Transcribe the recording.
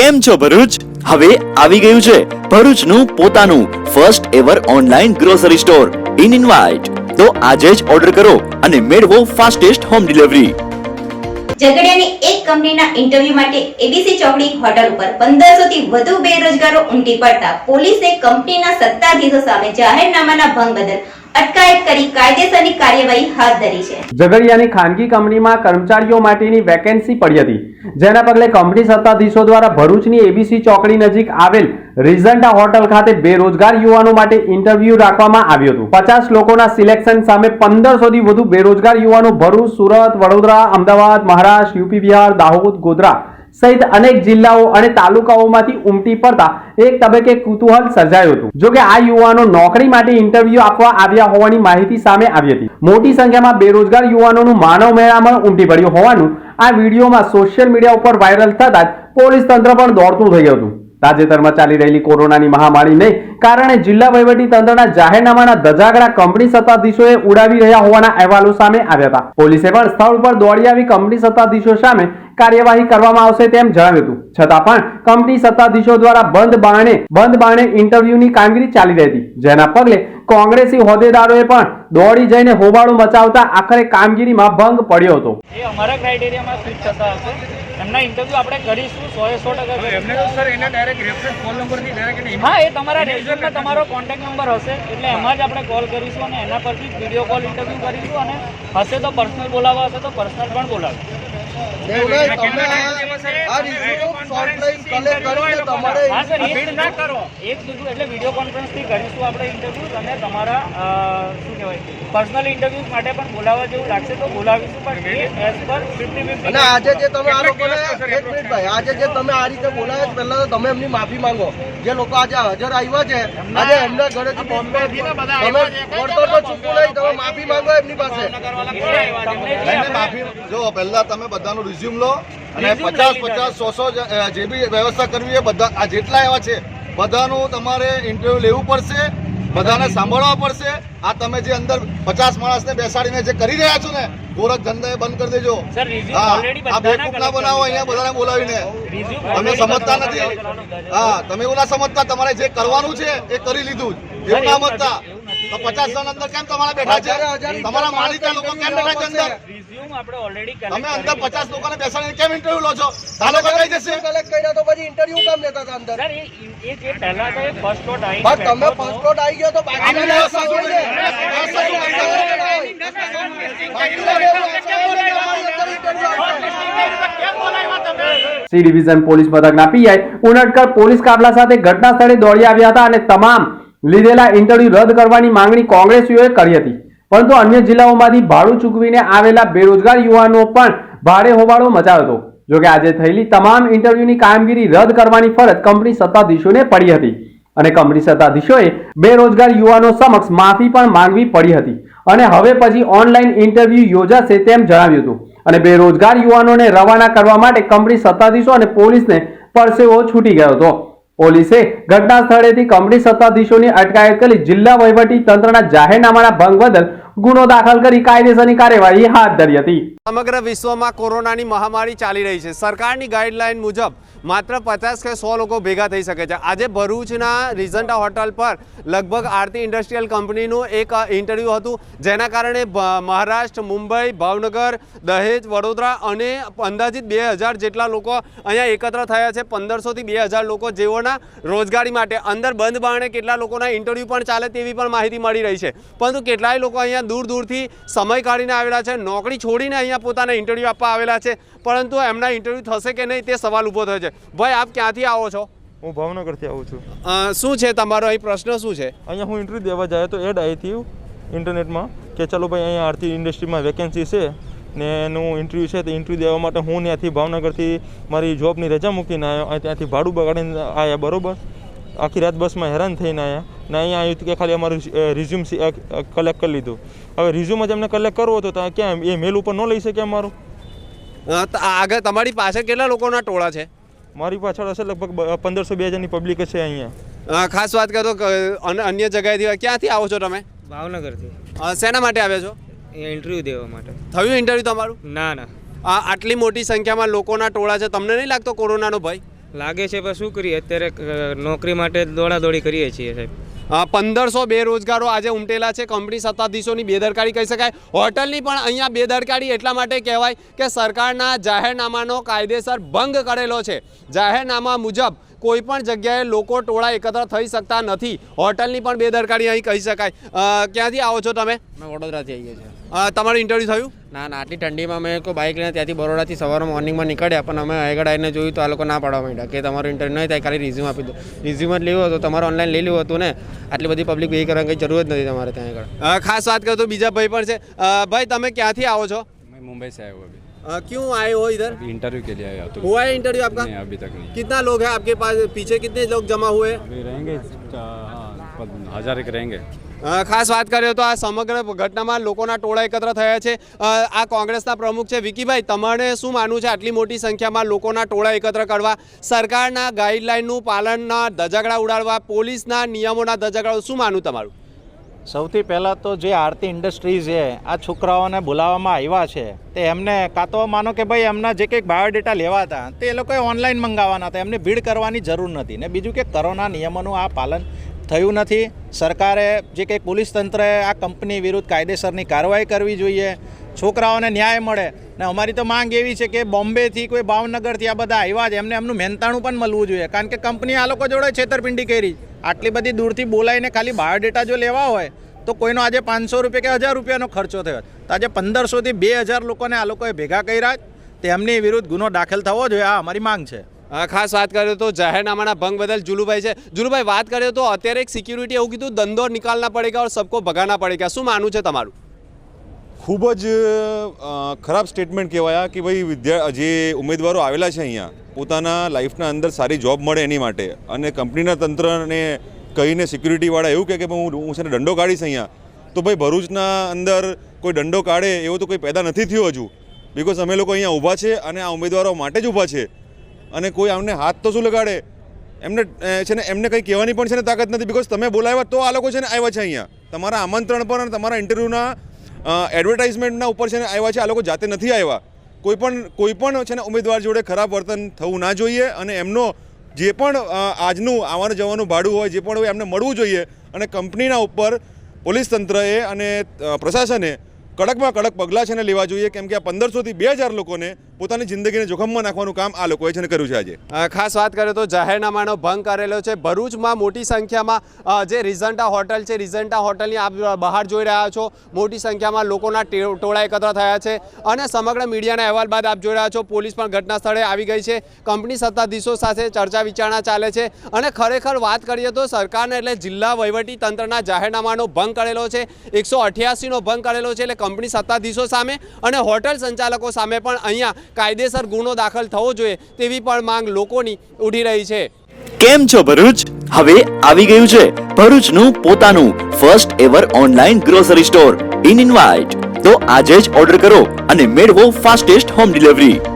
કેમ છો ભરૂચ? હવે આવી ગયું છે ભરૂચનું પોતાનું first ever online grocery store in invite. તો આજે જ ઓર્ડર કરો અને મેળવો ફાસ્ટેસ્ટ હોમ ડિલિવરી. ઝઘડિયાની એક કંપનીના ઇન્ટરવ્યુ માટે એબીસી ચોકડી હોટલ ઉપર 1500 થી વધુ બેરોજગારો ઉમટી પડતા પોલીસે કંપનીના સત્તાધીશો સામે જાહેરનામાના ભંગ બદલ અટકાયત કરી કાયદેસરની કાર્યવાહી હાથ ધરી છે. ઝઘડિયાની ખાનગી કંપનીમાં કર્મચારીઓ માટેની વેકેન્સી પડી હતી, જેના પગલે કંપની સત્તાધીશો દ્વારા ભરૂચની એબીસી ચોકડી નજીક આવેલ રિઝન્ટા હોટલ ખાતે બેરોજગાર યુવાનો માટે ઇન્ટરવ્યુ રાખવામાં આવ્યું હતું. 50 લોકોના સિલેક્શન સામે 1500 થી વધુ બેરોજગાર યુવાનો ભરૂચ, સુરત, વડોદરા, અમદાવાદ, મહારાષ્ટ્ર, યુપી, બિહાર, દાહોદ, ગોધરા સહિત અનેક જિલ્લાઓ અને તાલુકાઓમાંથી ઉમટી પડતા એક તબક્કે કુતૂહલ સર્જાયું હતું. જો કે આ યુવાનો નોકરી માટે ઇન્ટરવ્યુ આપવા આવ્યા હોવાની માહિતી સામે આવી હતી. મોટી સંખ્યામાં બેરોજગાર યુવાનોનું માનવ મેળામણ ઉમટી પડ્યું હોવાનું આ વિડીયોમાં સોશિયલ મીડિયા ઉપર વાયરલ થતા જ પોલીસ તંત્ર પણ દોડતું થઈ ગયું હતું. તાજેતરમાં ચાલી રહેલી કોરોનાની મહામારીને કારણે જિલ્લા વહીવટી તંત્રના જાહેરનામાના ધજાગરા કંપની સત્તાધીશોએ ઉડાવી રહ્યા હોવાના અહેવાલો સામે આવ્યા હતા. પોલીસે પણ સ્થળ પર દોડી આવી કંપની સત્તાધીશો સામે કાર્યવાહી કરવામાં આવશે તેમ જણાવ્યું હતું. છતાં પણ કંપની સત્તાધીશો દ્વારા બંધ બારણે ઇન્ટરવ્યુની કામગીરી ચાલી રહી હતી, જેના પગલે કોંગ્રેસી હોદ્દેદારોએ પણ દોડી જઈને હોબાળો મચાવતા આખરે કામગીરીમાં ભંગ પડ્યો હતો. એ અમારા ક્રાઇટેરિયામાં ફિટ થતા હશે. એમના ઇન્ટરવ્યુ આપણે કરીશું 100% એમને તો સર એના ડાયરેક્ટ રેફરન્સ ફોન નંબરથી ડાયરેક્ટ હા એ તમારા રેઝ્યુમમાં તમારો કોન્ટેક્ટ નંબર હશે એટલે એમાં જ આપણે કોલ કરીશું અને એના પરથી વિડીયો કોલ ઇન્ટરવ્યુ કરીશું અને હશે તો પર્સનલ બોલાવવા હશે તો પર્સનલ પણ બોલાવીશું. વિડીયો કોન્ફરન્સથી કરીશું આપણે ઇન્ટરવ્યુ અને તમારા શું કહેવાય પર્સનલ ઇન્ટરવ્યુ માટે પણ બોલાવવા જેવું લાગશે તો બોલાવીશું પણ એઝ પર 50-50. અને આજે જે તમે આ લોકોને એક મિનિટ ભાઈ, આજે જે તમે આ રીતે બોલાવ્યા પહેલા તો તમે એમની માફી માંગો. જે લોકો આજે હાજર આવ્યા છે આજે એમના ઘરેથી બોમ્બે તમે વળતર તો ચૂકવું નહીં, તમે માફી માંગો એમની પાસે. માફી જો પહેલા તમે બધાનું રિઝ્યુમ લો અને 50-100 જે બી વ્યવસ્થા કરવી એ બધા આ જેટલા એવા છે બધાનું તમારે ઇન્ટરવ્યુ લેવું પડશે, બધાને સાંભળવા પડશે. આ તમે જે અંદર 50 માણસને બેસાડીને જે કરી રહ્યા છો ને ગોરખ ધંધા બંધ કરી દેજો. આ બેકૂફ ના બનાવો અહીંયા બધાને બોલાવીને. તમે સમજતા નથી. હા તમે એવું ના સમજતા, તમારે જે કરવાનું છે એ કરી લીધું એવું ના સમજતા. તો 50 જણ અંદર કેમ તમારા બેઠા છે? તમારા માલિકના લોકો કેમ બેઠા છે અંદર? તમે અંદર 50 લોકોને બેસાડીને કેમ ઇન્ટરવ્યુ લો છો? આ લોકો કઈ જશે કલેક્ટ કર્યા તો પછી ઇન્ટરવ્યુ કેમ લેતા હતા અંદર? સર એ જે પહેલા તો ફર્સ્ટ લોટ આવી બસ તમે ફર્સ્ટ લોટ આવી ગયો તો સી ડિવિઝન પોલીસ મથકના પીઆઈ ઉનડકર પોલીસ કાફલા સાથે ઘટના સ્થળે દોડી આવ્યા હતા અને તમામ લીધેલા ઇન્ટરવ્યુ રદ કરવાની માંગણી કોંગ્રેસીઓએ કરી હતી. પરંતુ અન્ય જિલ્લાઓમાંથી ભાડું ચૂકવીને આવેલા બેરોજગાર યુવાનો પણ ભારે હોબાળો મચાવ્યો હતો. જોકે આજે થયેલી તમામ ઇન્ટરવ્યુની કામગીરી રદ કરવાની ફરજ કંપની સત્તાધીશોને પડી હતી અને કંપની સત્તાધીશોએ બેરોજગાર યુવાનો સમક્ષ માફી પણ માંગવી પડી હતી અને હવે પછી ઓનલાઈન ઇન્ટરવ્યુ યોજાશે તેમ જણાવ્યું હતું. અને બેરોજગાર યુવાનોને રવાના કરવા માટે કંપની સત્તાધીશો અને પોલીસને પરસેવો છૂટી ગયો હતો. પોલીસે ઘટના સ્થળેથી કંપની સત્તાધીશોની અટકાયત કરી જિલ્લા વહીવટી તંત્રના જાહેરનામાના ભંગ બદલ ગુનો દાખલ કરી કાયદેસરની કાર્યવાહી હાથ ધરી હતી. સમગ્ર વિશ્વમાં કોરોનાની મહામારી ચાલી રહી છે. સરકારની ગાઈડલાઈન મુજબ માત્ર 50 કે 100 લોકો ભેગા થઈ શકે છે. આજે ભરૂચના રિઝન્ટા હોટલ પર લગભગ આરતી ઇન્ડસ્ટ્રીયલ કંપનીનું એક ઇન્ટરવ્યૂ હતું, જેના કારણે મહારાષ્ટ્ર, મુંબઈ, ભાવનગર, દહેજ, વડોદરા અને અંદાજિત 2000 જેટલા લોકો અહીંયા એકત્ર થયા છે. 1500 થી 2000 લોકો જેઓના રોજગારી માટે અંદર બંધ બારણે કેટલા લોકોના ઇન્ટરવ્યૂ પણ ચાલે તેવી પણ માહિતી મળી રહી છે. પરંતુ કેટલાય લોકો અહીંયા દૂર દૂરથી સમય કાઢીને આવેલા છે, નોકરી છોડીને અહીંયા પોતાના ઇન્ટરવ્યૂ આપવા આવેલા છે, પરંતુ એમના ઇન્ટરવ્યૂ થશે કે નહીં તે સવાલ ઊભો થયો છે. ભાઈ આપ ક્યાંથી આવો છો? હું ભાવનગરથી આવું છું. શું છે તમારો અહીં પ્રશ્ન શું છે? અહીંયા હું ઇન્ટરવ્યૂ દેવા જાય તો એડ આવી હતી ઇન્ટરનેટમાં કે ચાલો ભાઈ અહીંયા આરતી ઇન્ડસ્ટ્રીમાં વેકેન્સી છે ને એનું ઇન્ટરવ્યૂ છે. તો ઇન્ટરવ્યૂ દેવા માટે હું ત્યાંથી ભાવનગરથી મારી જોબની રજા મૂકીને આવ્યો, ત્યાંથી ભાડું બગાડીને આવ્યા. બરાબર, આખી રાત બસમાં હેરાન થઈને આવ્યા ને અહીંયા આવ્યું કે ખાલી અમારું રિઝ્યુમ કલેક્ટ કરી લીધું. હવે રિઝ્યુમ જ એમને કલેક્ટ કરવો હતો તો ક્યાં એ મેલ ઉપર ન લઈ શકે અમારું? આગળ તમારી પાસે કેટલા લોકોના ટોળા છે? મારી પાછળ હશે લગભગ 1500-2000ની પબ્લિક છે અહીંયા. ખાસ વાત કરો અન્ય જગ્યાએથી ક્યાંથી આવો છો તમે? ભાવનગરથી. શેના માટે આવ્યા છો? ઇન્ટરવ્યુ દેવા માટે. થયું ઇન્ટરવ્યુ તમારું? ના ના. આટલી મોટી સંખ્યામાં લોકોના ટોળા છે, તમને નહીં લાગતો કોરોનાનો ભય? લાગે છે પણ શું કરીએ અત્યારે નોકરી માટે દોડાદોડી કરીએ છીએ સાહેબ. 1500 બેરોજગારો આજે ઉમટેલા છે. કંપની સત્તાધીશોની બેદરકારી કહી શકાય. હોટલની પણ અહીંયા બેદરકારી એટલા માટે કહેવાય કે સરકારના જાહેરનામાનો કાયદેસર ભંગ કરેલો છે. જાહેરનામા મુજબ કોઈ પણ જગ્યાએ લોકો ટોળા એકત્ર થઈ શકતા નથી. હોટલની પણ બેદરકારી અહીં કહી શકાય. ક્યાંથી આવો છો તમે? અમે વડોદરાથી આવીએ છીએ. તમારું ઇન્ટરવ્યૂ થયું? ના આટલી ઠંડીમાં મેં કોઈ બાઇક લઈને ત્યાંથી બરોડાથી સવારમાં મોર્નિંગમાં નીકળ્યા, પણ અમે આગળ આવીને જોયું તો આ લોકો ના પાડવા માંડ્યા કે તમારું ઇન્ટરવ્યૂ નહીં થાય, ખાલી રિઝ્યુમ આપી દો. રિઝ્યુમ જ લેવું હતું, તમારે ઓનલાઈન લઈ લેવું હતું ને. આટલી બધી પબ્લિક ભેગી કરવાની કંઈ જરૂર જ નથી તમારે ત્યાં આગળ. ખાસ વાત કરું તો બીજા ભાઈ પણ છે. ભાઈ તમે ક્યાંથી આવો છો? मैं मुंबई से आया हूँ अभी क्यों आए हो इधर? इंटरव्यू के लिए आया तो हुआ है इंटरव्यू आपका? नहीं अभी तक नहीं. कितना लोग हैं आपके पास? पीछे कितने लोग जमा हुए हैं? अभी रहेंगे 1000 एक रहेंगे. ખાસ વાત કરીએ તો આ સમગ્ર ઘટનામાં લોકોના ટોળા એકત્ર થયા છે. આ કોંગ્રેસના પ્રમુખ છે વિકીભાઈ, તમારે શું માનવું છે આટલી મોટી સંખ્યામાં લોકોના ટોળા એકત્ર કરવા, સરકારના ગાઈડલાઈનનું પાલનના ધજાગડા ઉડાડવા, પોલીસના નિયમોના ધજાગડા, શું માનવું તમારું? સૌથી પહેલાં તો જે આરતી ઇન્ડસ્ટ્રીઝ છે આ છોકરાઓને બોલાવવામાં આવ્યા છે તે એમને કાં તો માનો કે ભાઈ એમના જે કંઈક બાયોડેટા લેવા હતા તે એ લોકોએ ઓનલાઈન મંગાવવાના હતા, એમને ભીડ કરવાની જરૂર નથી. ને બીજું કે કોરોના નિયમોનું આ પાલન થયું નથી. સરકારે જે કંઈક પોલીસ તંત્રએ આ કંપની વિરુદ્ધ કાયદેસરની કાર્યવાહી કરવી જોઈએ, છોકરાઓને ન્યાય મળે. ને અમારી તો માંગ એવી છે કે બોમ્બેથી કોઈ ભાવનગરથી આ બધા આવ્યા છે એમને એમનું મહેનતાણું પણ મળવું જોઈએ, કારણ કે કંપની આ લોકો જોડે છેતરપિંડી કરી. આટલી બધી દૂરથી બોલાવીને ખાલી બાયોડેટા જો લેવા હોય તો કોઈનો આજે 500 રૂપિયા કે 1000 રૂપિયાનો ખર્ચો થયો, તો આજે 1500 થી 2000 લોકોને આ લોકોએ ભેગા કર્યા, તેમની વિરુદ્ધ ગુનો દાખલ થવો જોઈએ. આ અમારી માંગ છે. ખાસ વાત કરીએ તો જાહેરનામાના ભંગ બદલ જુલુભાઈ છે. જુલુભાઈ, વાત કરીએ તો અત્યારે એક સિક્યુરિટી એવું કીધું ધંધો નિકાલના પડેગા ઓર સબકો ભગાના પડેગા, શું માનવું છે તમારું? ખૂબ જ ખરાબ સ્ટેટમેન્ટ કહેવાય કે ભાઈ જે ઉમેદવારો આવેલા છે અહીંયા પોતાના લાઈફના અંદર સારી જોબ મળે એની માટે, અને કંપનીના તંત્રને કહીને સિક્યુરિટીવાળા એવું કહે કે હું છે ને દંડો કાઢીશ અહીંયા, તો ભાઈ ભરૂચના અંદર કોઈ દંડો કાઢે એવો તો કોઈ પેદા નથી થયો હજુ. બિકોઝ અમે લોકો અહીંયા ઊભા છે અને આ ઉમેદવારો માટે જ ઊભા છે, અને કોઈ અમને હાથ તો શું લગાડે એમને છે ને એમને કંઈ કહેવાની પણ છે ને તાકાત નથી. બિકોઝ તમે બોલાવ્યા તો આ લોકો છે ને આવ્યા છે અહીંયા, તમારા આમંત્રણ પર અને તમારા ઇન્ટરવ્યૂના એડવર્ટાઇઝમેન્ટના ઉપર છે ને આવ્યા છે, આ લોકો જાતે નથી આવ્યા. કોઈ પણ છે ને ઉમેદવાર જોડે ખરાબ વર્તન થવું ના જોઈએ, અને એમનો જે પણ આજનું આવવાનું જવાનું ભાડું હોય જે પણ હોય એમને મળવું જોઈએ, અને કંપનીના ઉપર પોલીસ તંત્રએ અને પ્રશાસને કડકમાં કડક પગલાં છે ને લેવા જોઈએ, કેમ કે આ 1500 થી 2000 લોકોને પોતાની જિંદગીને જોખમમાં નાખવાનું કામ આ લોકોએ છે ને કર્યું છે આજે. ખાસ વાત કરીએ તો જાહેરનામાનો ભંગ કરેલો છે. ભરૂચમાં મોટી સંખ્યામાં જે રિઝન્ટા હોટલ છે, રિઝન્ટા હોટલની આપ બહાર જોઈ રહ્યા છો, મોટી સંખ્યામાં લોકોના ટોળા એકત્ર થયા છે, અને સમગ્ર મીડિયાના અહેવાલ બાદ આપ જોઈ રહ્યા છો પોલીસ પણ ઘટના સ્થળે આવી ગઈ છે. કંપની સત્તાધીશો સાથે ચર્ચા વિચારણા ચાલે છે, અને ખરેખર વાત કરીએ તો સરકારને એટલે જિલ્લા વહીવટી તંત્રના જાહેરનામાનો ભંગ કરેલો છે, 188નો ભંગ કરેલો છે. એટલે કંપની સત્તાધીશો સામે અને હોટલ સંચાલકો સામે પણ અહીંયા કાયદેસર ગુનો દાખલ થવો જોઈએ તેવી પણ માંગ લોકોની ઉઠી રહી છે. કેમ છો ભરૂચ? હવે આવી ગયું છે ભરૂચનું પોતાનું first ever online grocery store in invite. તો આજે જ ઓર્ડર કરો અને મેળવો ફાસ્ટેસ્ટ હોમ ડિલિવરી.